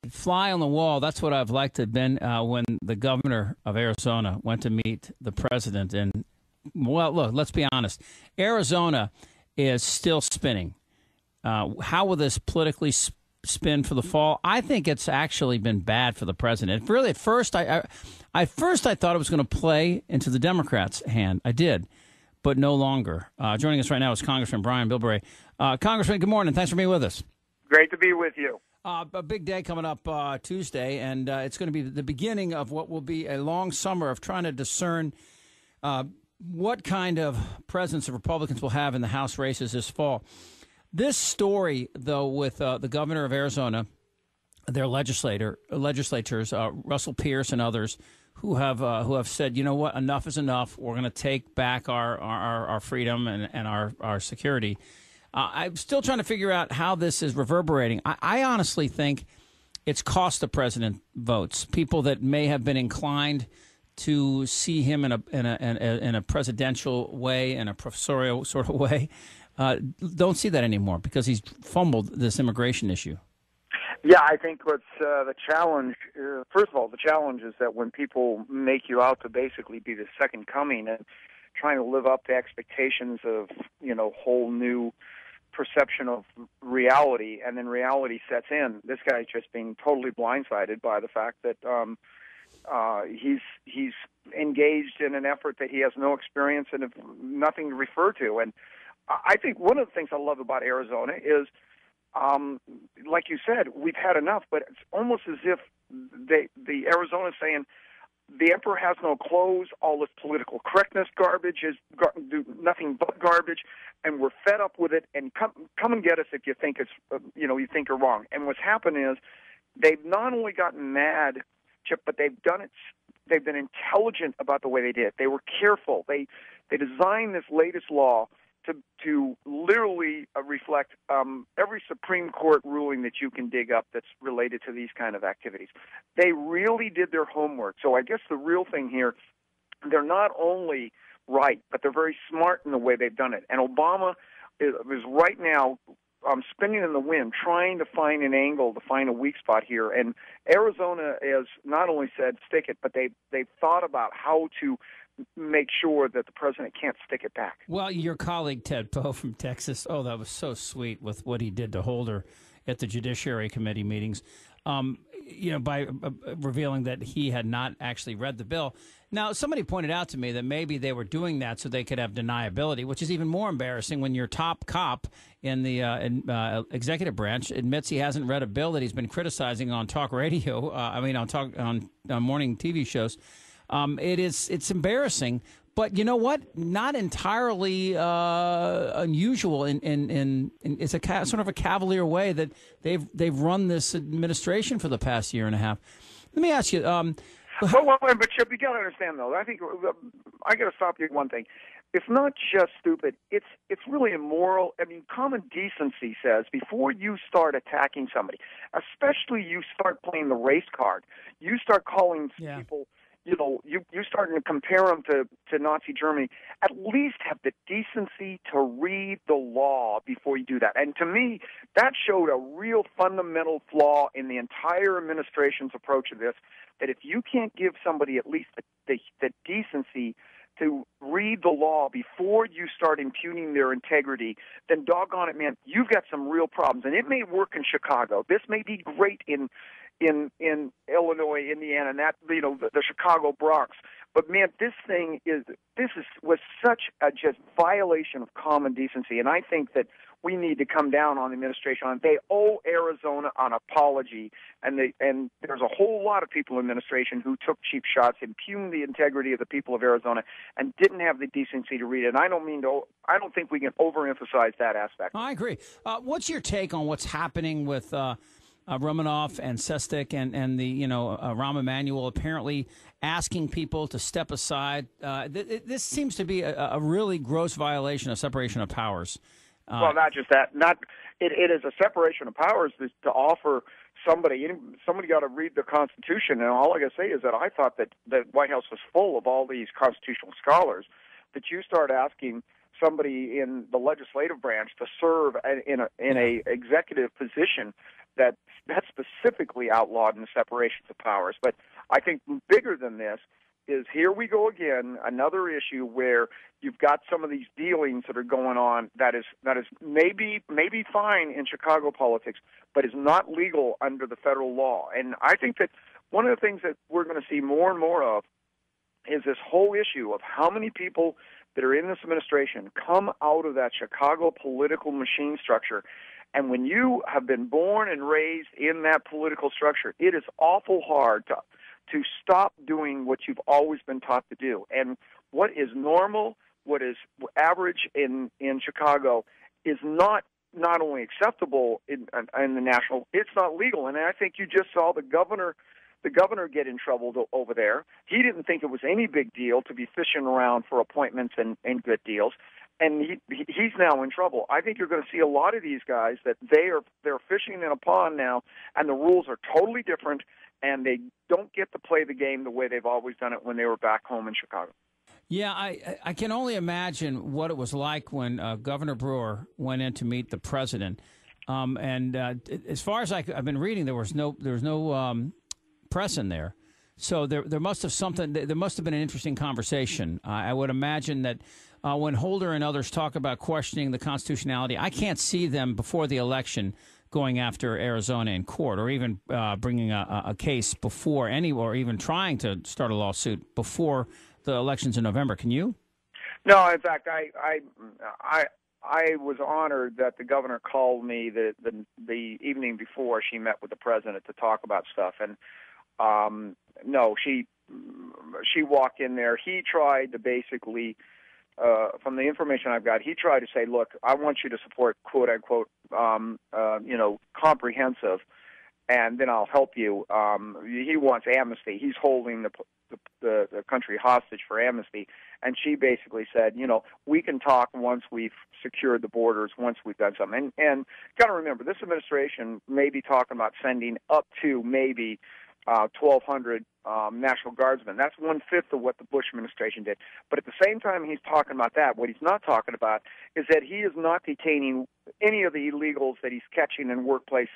fly on the wall. That's what I've liked to have been when the governor of Arizona went to meet the president. And, well, look, let's be honest. Arizona is still spinning. How will this politically spin for the fall? I think it's actually been bad for the president. Really, at first, I thought it was going to play into the Democrats' hand. I did, but no longer. Joining us right now is Congressman Brian Bilbray. Congressman, good morning. Thanks for being with us. Great to be with you. A big day coming up Tuesday, and it's going to be the beginning of what will be a long summer of trying to discern what kind of presence the Republicans will have in the House races this fall. This story, though, with the governor of Arizona, their legislators, Russell Pierce and others, who have said, you know what, enough is enough. We're going to take back our freedom and our security. I'm still trying to figure out how this is reverberating. I honestly think it's cost the president votes. People that may have been inclined to see him in a presidential way, in a professorial sort of way, don't see that anymore because he's fumbled this immigration issue. Yeah, I think what's the challenge, first of all, the challenge is that when people make you out to basically be the second coming and trying to live up to expectations of, whole new perception of reality, and then reality sets in, this guy's just being totally blindsided by the fact that he's engaged in an effort that he has no experience and nothing to refer to. And I think one of the things I love about Arizona is, like you said, we've had enough, but it's almost as if the Arizona is saying, the emperor has no clothes, all this political correctness garbage is nothing but garbage, and we're fed up with it, and come and get us if you think it's, you think you're wrong. And what's happened is they've not only gotten mad, Chip, but they've been intelligent about the way they did it. They were careful. They designed this latest law to literally reflect every Supreme Court ruling that you can dig up that's related to these kind of activities. They really did their homework. So I guess the real thing here, they're not only right, but they're very smart in the way they've done it. And Obama is right now spinning in the wind, trying to find an angle, to find a weak spot here. And Arizona has not only said stick it, but they've thought about how to make sure that the president can't stick it back. Well, your colleague Ted Poe from Texas, that was so sweet with what he did to Holder at the Judiciary Committee meetings, by revealing that he had not actually read the bill. Now, somebody pointed out to me that maybe they were doing that so they could have deniability, which is even more embarrassing when your top cop in the executive branch admits he hasn't read a bill that he's been criticizing on talk radio. On morning TV shows. It's embarrassing, but you know what? Not entirely unusual. In it's a sort of a cavalier way that they've run this administration for the past year and a half. Let me ask you. But Chip, you got to understand though. I think I got to stop you at one thing. It's not just stupid. It's really immoral. I mean, common decency says before you start attacking somebody, especially you start playing the race card, you start calling people. You starting to compare them to Nazi Germany, at least have the decency to read the law before you do that. And to me, that showed a real fundamental flaw in the entire administration's approach to this, that if you can't give somebody at least the decency to read the law before you start impugning their integrity, then doggone it, man, you've got some real problems. And it may work in Chicago. This may be great in Illinois, Indiana, and that the Chicago Bronx. But man, this was such a just violation of common decency, and I think that we need to come down on the administration. They owe Arizona an apology, and there's a whole lot of people in the administration who took cheap shots, impugned the integrity of the people of Arizona, and didn't have the decency to read it. And I don't think we can overemphasize that aspect. I agree. What's your take on what's happening with Romanoff and Sestak and the Rahm Emanuel apparently asking people to step aside? This seems to be a really gross violation of separation of powers. Well, not just that. It is a separation of powers to offer somebody got to read the Constitution. And all I got to say is that I thought that the White House was full of all these constitutional scholars. That you start asking somebody in the legislative branch to serve in a executive position that's specifically outlawed in the separations of powers. But I think bigger than this is here we go again, another issue where you've got some of these dealings that are going on that is maybe fine in Chicago politics, but is not legal under the federal law. And I think that one of the things that we're going to see more and more of is this whole issue of how many people that are in this administration come out of that Chicago political machine structure. And when you have been born and raised in that political structure, it is awful hard to stop doing what you've always been taught to do. And what is normal, what is average in Chicago is not only acceptable in the national, it's not legal. And I think you just saw the governor get in trouble over there. He didn't think it was any big deal to be fishing around for appointments and good deals. And he's now in trouble. I think you're going to see a lot of these guys that they're fishing in a pond now, and the rules are totally different, and they don't get to play the game the way they've always done it when they were back home in Chicago. Yeah, I can only imagine what it was like when Governor Brewer went in to meet the president. As far as I've been reading, there was no press in there, so there must have been an interesting conversation. I would imagine that when Holder and others talk about questioning the constitutionality, I can't see them before the election going after Arizona in court, or even bringing a case before or even trying to start a lawsuit before the elections in November. Can you? No, in fact, I was honored that the governor called me the evening before she met with the president to talk about stuff, and no, she walked in there. He tried to basically, from the information I've got, he tried to say, look, I want you to support, quote unquote, comprehensive, and then I'll help you. He wants amnesty. He's holding the country hostage for amnesty. And she basically said, we can talk once we've secured the borders, once we've done something. And got to remember, this administration may be talking about sending up to maybe 1,200 National Guardsmen. That's 1/5 of what the Bush administration did. But at the same time he's talking about that, what he's not talking about is that he is not detaining any of the illegals that he's catching in workplace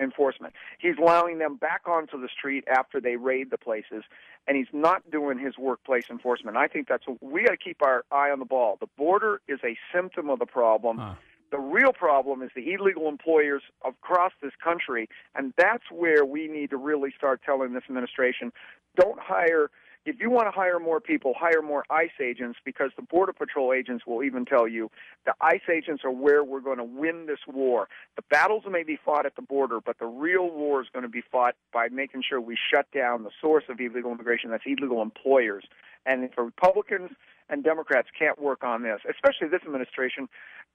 enforcement. He's allowing them back onto the street after they raid the places, and he's not doing his workplace enforcement. I think we got to keep our eye on the ball. The border is a symptom of the problem. The real problem is the illegal employers across this country, and that's where we need to really start telling this administration, don't hire. If you want to hire more people, hire more ICE agents, because the Border Patrol agents will even tell you the ICE agents are where we're going to win this war. The battles may be fought at the border, but the real war is going to be fought by making sure we shut down the source of illegal immigration, that's illegal employers. And if Republicans and Democrats can't work on this, especially this administration,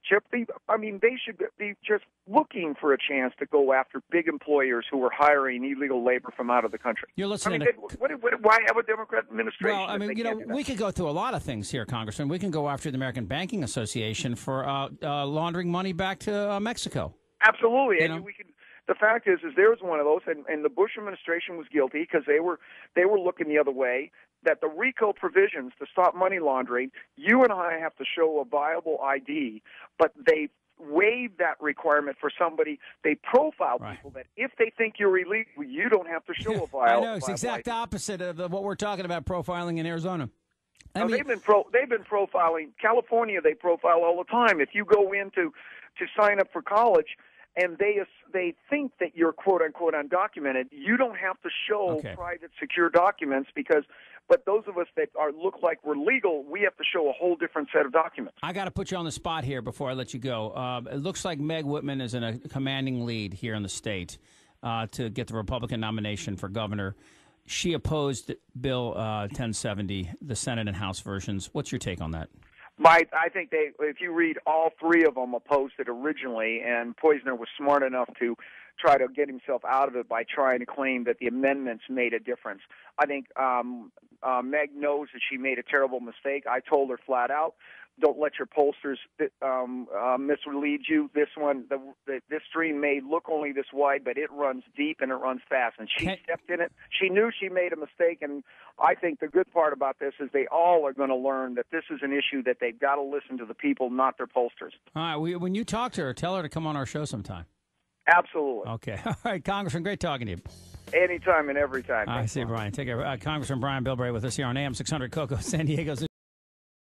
Chip, they should be just looking for a chance to go after big employers who are hiring illegal labor from out of the country. You're listening why have a Democrat administration? Well, we could go through a lot of things here, Congressman. We can go after the American Banking Association for laundering money back to Mexico. Absolutely. The fact is there's one of those, and the Bush administration was guilty because they were looking the other way, that the RICO provisions to stop money laundering, you and I have to show a viable ID, but they waived that requirement for somebody. They profile people that if they think you're illegal, you don't have to show a viable I know, it's the exact opposite of what we're talking about profiling in Arizona. They've been profiling. California, they profile all the time. If you go in to sign up for college, and they think that you're quote-unquote undocumented, you don't have to show private secure documents but those of us that look like we're legal, we have to show a whole different set of documents. I got to put you on the spot here before I let you go. It looks like Meg Whitman is in a commanding lead here in the state to get the Republican nomination for governor. She opposed Bill 1070, the Senate and House versions. What's your take on that? I think if you read all three of them opposed it originally, and Poizner was smart enough to try to get himself out of it by trying to claim that the amendments made a difference. I think Meg knows that she made a terrible mistake. I told her flat out, don't let your pollsters mislead you. This this stream may look only this wide, but it runs deep and it runs fast. And she stepped in it. She knew she made a mistake, and I think the good part about this is they all are going to learn that this is an issue that they've got to listen to the people, not their pollsters. All right. When you talk to her, tell her to come on our show sometime. Absolutely. Okay. All right, Congressman, great talking to you. Anytime and every time. I see, Brian. Take care. Congressman Brian Bilbray with us here on AM 600 KOGO, San Diego's